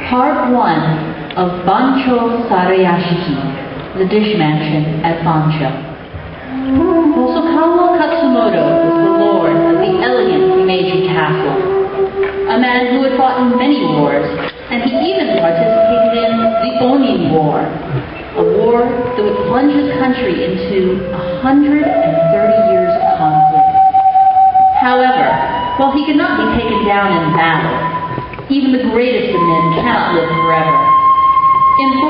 Part 1 of Bancho the Dish Mansion at Bancho. Hosokawa Katsumoto was the lord of the elegant Himeji Castle, a man who had fought in many wars, and he even participated in the Oni War, a war that would plunge his country into 130 years of conflict. However, while he could not be taken down in battle, even the greatest of men cannot live forever. In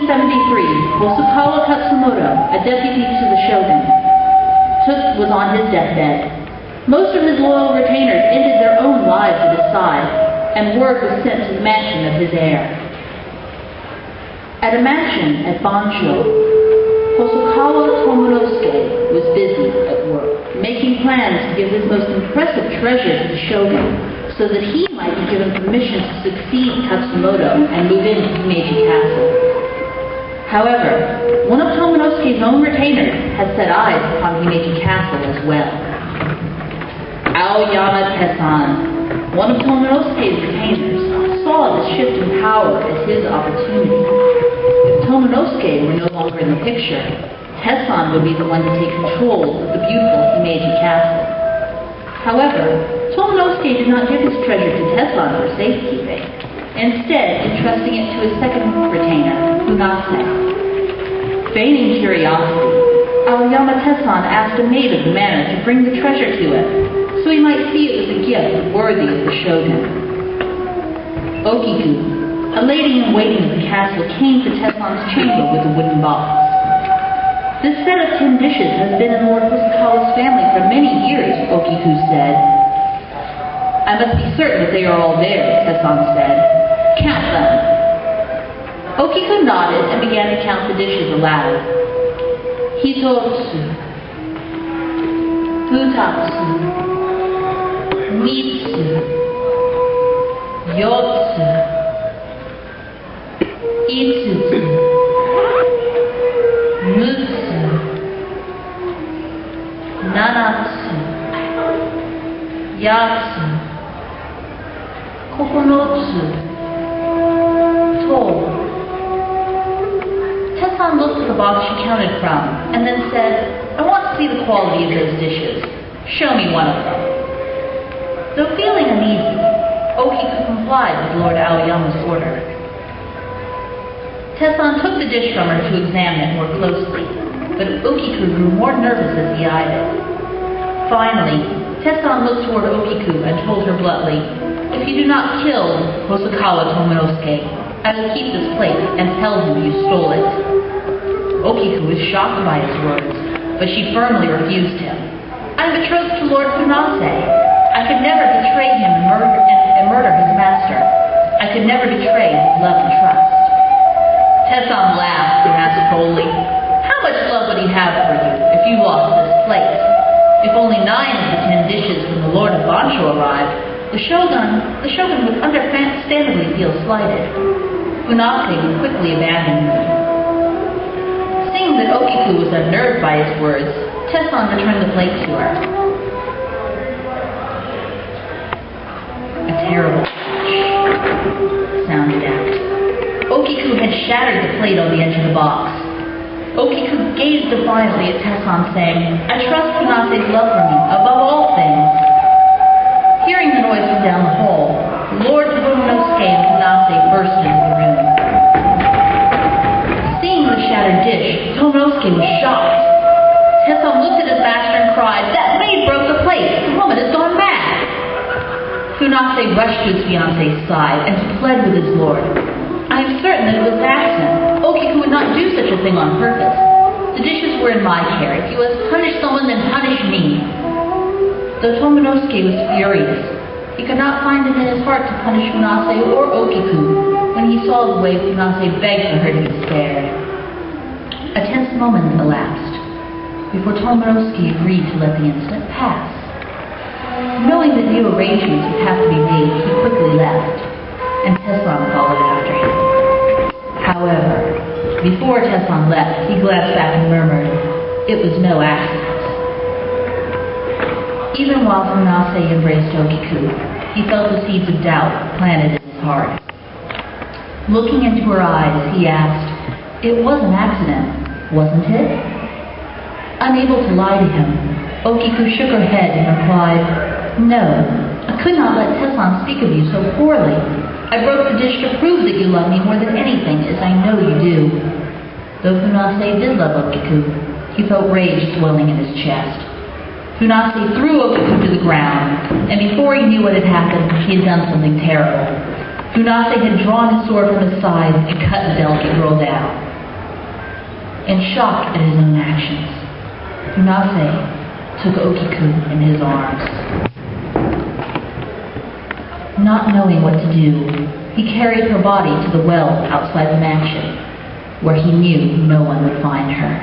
1473, Hosokawa Katsumoto, a deputy to the shogun, was on his deathbed. Most of his loyal retainers ended their own lives at his side, and word was sent to the mansion of his heir. At a mansion at Bancho, Hosokawa Tomonosuke was busy at work, making plans to give his most impressive treasure to the shogun, so that he might be given permission to succeed Katsumoto and move into Himeji Castle. However, one of Tomonosuke's own retainers had set eyes upon Himeji Castle as well. Aoyama Tessan, one of Tomonosuke's retainers, saw this shift in power as his opportunity. If Tomonosuke were no longer in the picture, Tessan would be the one to take control of the beautiful Himeji Castle. However, Tomonosuke did not give his treasure to Tessan for safekeeping, instead entrusting it to his second retainer, Funase. Feigning curiosity, Aoyama Tessan asked a maid of the manor to bring the treasure to him, so he might see it was a gift worthy of the shogun. Okiku, a lady-in-waiting of the castle, came to Tessan's chamber with a wooden box. This set of 10 dishes has been in Lord Hosokawa's family for many years, Okiku said. I must be certain that they are all there, Tessan said. Count them. Okiku nodded and began to count the dishes aloud. Hitotsu, Futatsu, Mitsu, Yotsu, Itsutsu, Mutsu, Nanatsu, Yatsu, Kokonotsu, To. Tessan looked at the box she counted from, and then said, I want to see the quality of those dishes. Show me one of them. Though feeling uneasy, Okiku complied with Lord Aoyama's order. Tessan took the dish from her to examine it more closely, but Okiku grew more nervous as he eyed it. Finally, Tessan looked toward Okiku and told her bluntly, If you do not kill Hosokawa Tomonosuke, I will keep this plate and tell him you stole it. Okiku was shocked by his words, but she firmly refused him. I am betrothed to Lord Funase. I could never betray him and murder his master. I could never betray his love and trust. Tessan laughed and asked coldly, How much love would he have for you if you lost this plate? If only 9 of the 10 dishes from the Lord of Bancho arrived, the shogun would understandably feel slighted. Funase would quickly abandon me. Seeing that Okiku was unnerved by his words, Tessan returned the plate to her. A terrible crash sounded out. Okiku had shattered the plate on the edge of the box. Okiku gazed defiantly at Tessan, saying, I trust Funase's love for me above all things. Hearing the noise from down the hall, Lord Tomonosuke and Funase burst into the room. Seeing the shattered dish, Tomonosuke was shocked. Tessan looked at his master and cried, That maid broke the plate! The woman has gone mad! Funase rushed to his fiancé's side and pled with his lord. I am certain that it was an accident. Okiku would not do such a thing on purpose. The dishes were in my care. If you must punish someone, then punish me. Though Tomonosuke was furious, he could not find it in his heart to punish Funase or Okiku when he saw the way Funase begged for her to be spared. A tense moment elapsed before Tomonosuke agreed to let the incident pass. Knowing that new arrangements would have to be made, he quickly left, and Tessan followed after him. However, before Tessan left, he glanced back and murmured, It was no accident. Even while Funase embraced Okiku, he felt the seeds of doubt planted in his heart. Looking into her eyes, he asked, "It was an accident, wasn't it?" Unable to lie to him, Okiku shook her head and replied, "No, I could not let Tessan speak of you so poorly. I broke the dish to prove that you love me more than anything, as I know you do." Though Funase did love Okiku, he felt rage swelling in his chest. Funase threw Okiku to the ground, and before he knew what had happened, he had done something terrible. Funase had drawn his sword from his side and cut the delicate girl down. In shock at his own actions, Funase took Okiku in his arms. Not knowing what to do, he carried her body to the well outside the mansion, where he knew no one would find her.